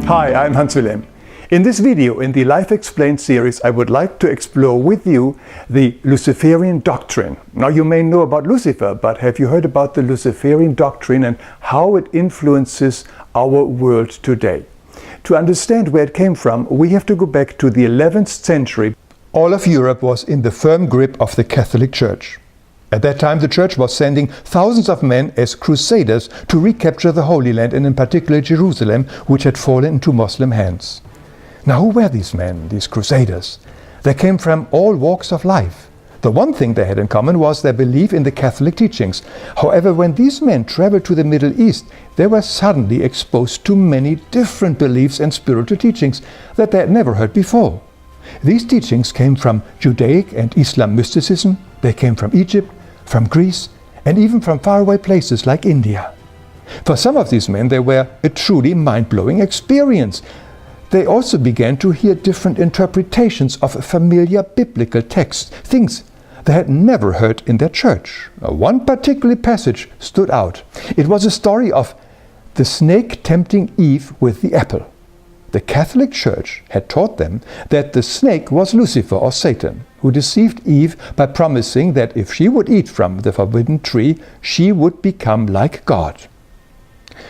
Hi, I'm Hans Wilhelm. In this video, in the Life Explained series, I would like to explore with you the Luciferian Doctrine. Now, you may know about Lucifer, but have you heard about the Luciferian Doctrine and how it influences our world today? To understand where it came from, we have to go back to the 11th century. All of Europe was in the firm grip of the Catholic Church. At that time, the Church was sending thousands of men as crusaders to recapture the Holy Land, and in particular Jerusalem, which had fallen into Muslim hands. Now, who were these men, these crusaders? They came from all walks of life. The one thing they had in common was their belief in the Catholic teachings. However, when these men traveled to the Middle East, they were suddenly exposed to many different beliefs and spiritual teachings that they had never heard before. These teachings came from Judaic and Islam mysticism. They came from Egypt, from Greece, and even from faraway places like India. For some of these men, they were a truly mind-blowing experience. They also began to hear different interpretations of familiar biblical texts, things they had never heard in their church. One particular passage stood out. It was a story of the snake tempting Eve with the apple. The Catholic Church had taught them that the snake was Lucifer or Satan, who deceived Eve by promising that if she would eat from the forbidden tree, she would become like God.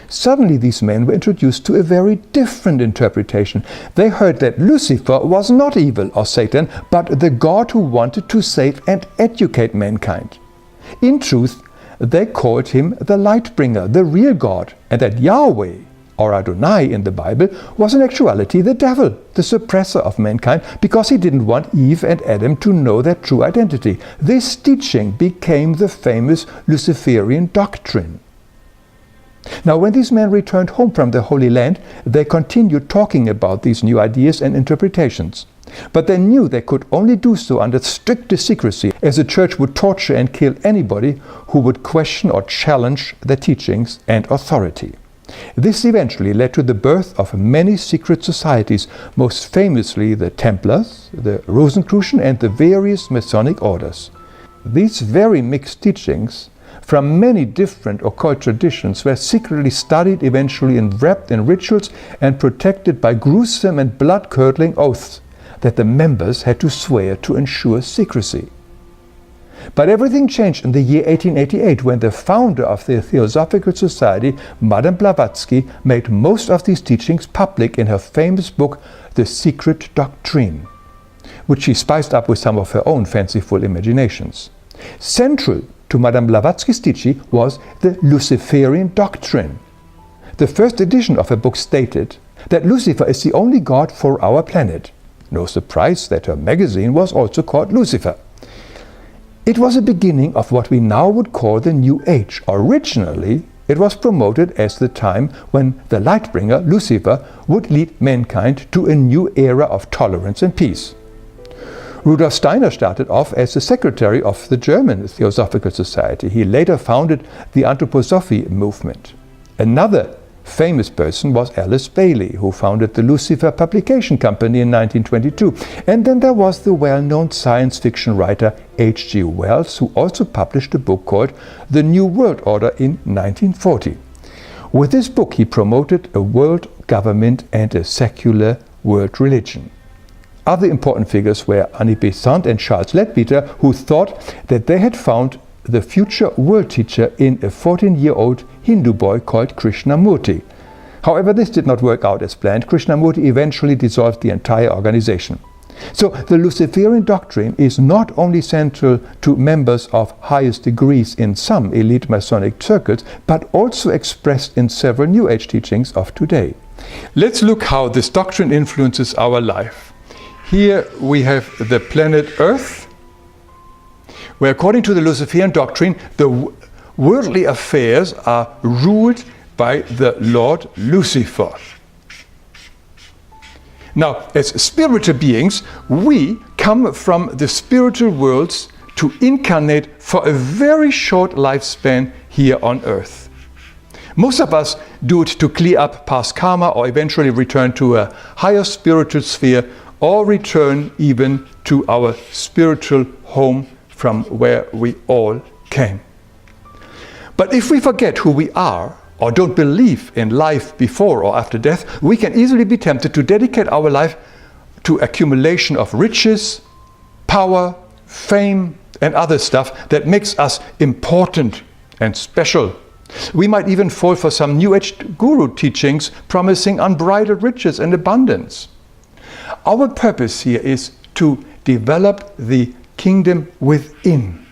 Suddenly these men were introduced to a very different interpretation. They heard that Lucifer was not evil or Satan, but the God who wanted to save and educate mankind. In truth, they called him the Lightbringer, the real God, and that Yahweh, or Adonai in the Bible, was in actuality the devil, the suppressor of mankind, because he didn't want Eve and Adam to know their true identity. This teaching became the famous Luciferian Doctrine. Now, when these men returned home from the Holy Land, they continued talking about these new ideas and interpretations. But they knew they could only do so under strictest secrecy, as the Church would torture and kill anybody who would question or challenge their teachings and authority. This eventually led to the birth of many secret societies, most famously the Templars, the Rosicrucian, and the various Masonic orders. These very mixed teachings from many different occult traditions were secretly studied, eventually wrapped in rituals, and protected by gruesome and blood-curdling oaths that the members had to swear to ensure secrecy. But everything changed in the year 1888 when the founder of the Theosophical Society, Madame Blavatsky, made most of these teachings public in her famous book, The Secret Doctrine, which she spiced up with some of her own fanciful imaginations. Central to Madame Blavatsky's teaching was the Luciferian Doctrine. The first edition of her book stated that Lucifer is the only God for our planet. No surprise that her magazine was also called Lucifer. It was a beginning of what we now would call the New Age. Originally, it was promoted as the time when the Lightbringer, Lucifer, would lead mankind to a new era of tolerance and peace. Rudolf Steiner started off as the secretary of the German Theosophical Society. He later founded the Anthroposophy movement. Another famous person was Alice Bailey, who founded the Lucifer Publication Company in 1922. And then there was the well-known science fiction writer H.G. Wells, who also published a book called The New World Order in 1940. With this book, he promoted a world government and a secular world religion. Other important figures were Annie Besant and Charles Leadbeater, who thought that they had found the future world teacher in a 14-year-old Hindu boy called Krishnamurti. However, this did not work out as planned. Krishnamurti eventually dissolved the entire organization. So the Luciferian Doctrine is not only central to members of highest degrees in some elite Masonic circles, but also expressed in several New Age teachings of today. Let's look how this doctrine influences our life. Here we have the planet Earth, where according to the Luciferian Doctrine, the worldly affairs are ruled by the Lord Lucifer. Now, as spiritual beings, we come from the spiritual worlds to incarnate for a very short lifespan here on Earth. Most of us do it to clear up past karma or eventually return to a higher spiritual sphere or return even to our spiritual home from where we all came. But if we forget who we are or don't believe in life before or after death, we can easily be tempted to dedicate our life to accumulation of riches, power, fame, and other stuff that makes us important and special. We might even fall for some New Age guru teachings promising unbridled riches and abundance. Our purpose here is to develop the kingdom within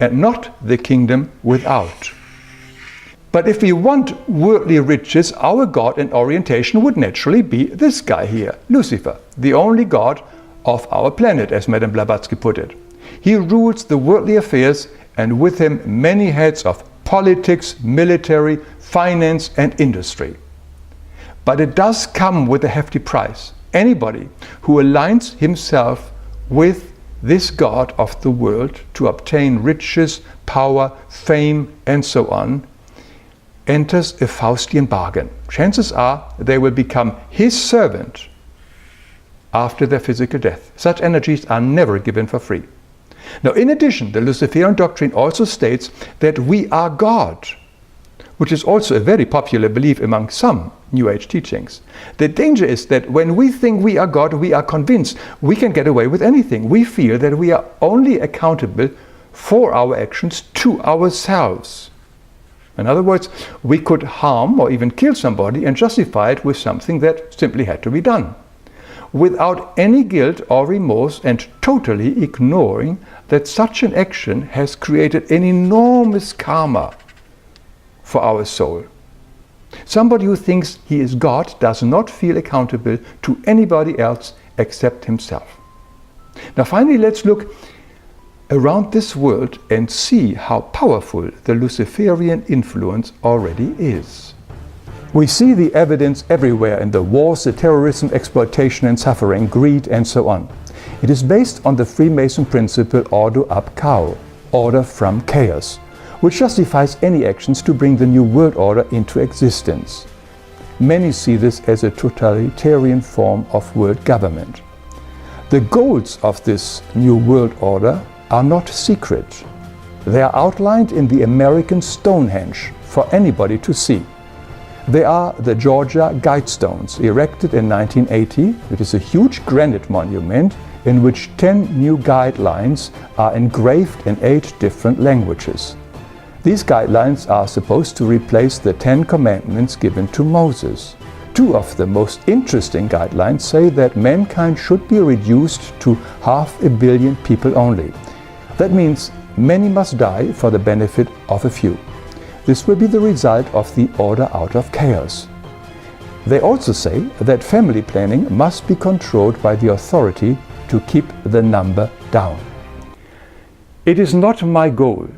and not the kingdom without. But if we want worldly riches, our god and orientation would naturally be this guy here, Lucifer, the only god of our planet, as Madame Blavatsky put it. He rules the worldly affairs, and with him many heads of politics, military, finance, and industry. But it does come with a hefty price. Anybody who aligns himself with this god of the world to obtain riches, power, fame, and so on, enters a Faustian bargain. Chances are they will become his servant after their physical death. Such energies are never given for free. Now, in addition, the Luciferian doctrine also states that we are God, which is also a very popular belief among some New Age teachings. The danger is that when we think we are God, we are convinced we can get away with anything. We feel that we are only accountable for our actions to ourselves. In other words, we could harm or even kill somebody and justify it with something that simply had to be done, without any guilt or remorse, and totally ignoring that such an action has created an enormous karma for our soul. Somebody who thinks he is God does not feel accountable to anybody else except himself. Now finally, let's look around this world and see how powerful the Luciferian influence already is. We see the evidence everywhere in the wars, the terrorism, exploitation and suffering, greed and so on. It is based on the Freemason principle Ordo ab Chaos, order from chaos, which justifies any actions to bring the new world order into existence. Many see this as a totalitarian form of world government. The goals of this new world order are not secret. They are outlined in the American Stonehenge for anybody to see. They are the Georgia Guidestones, erected in 1980. It is a huge granite monument in which 10 new guidelines are engraved in 8 different languages. These guidelines are supposed to replace the 10 commandments given to Moses. 2 of the most interesting guidelines say that mankind should be reduced to 500 million people only. That means many must die for the benefit of a few. This will be the result of the order out of chaos. They also say that family planning must be controlled by the authority to keep the number down. It is not my goal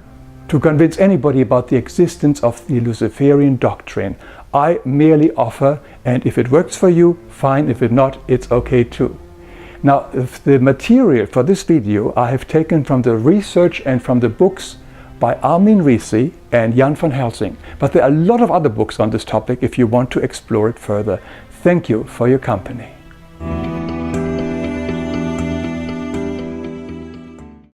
to convince anybody about the existence of the Luciferian doctrine. I merely offer, and if it works for you, fine. If it not, it's okay too. Now, the material for this video I have taken from the research and from the books by Armin Risi and Jan van Helsing. But there are a lot of other books on this topic if you want to explore it further. Thank you for your company.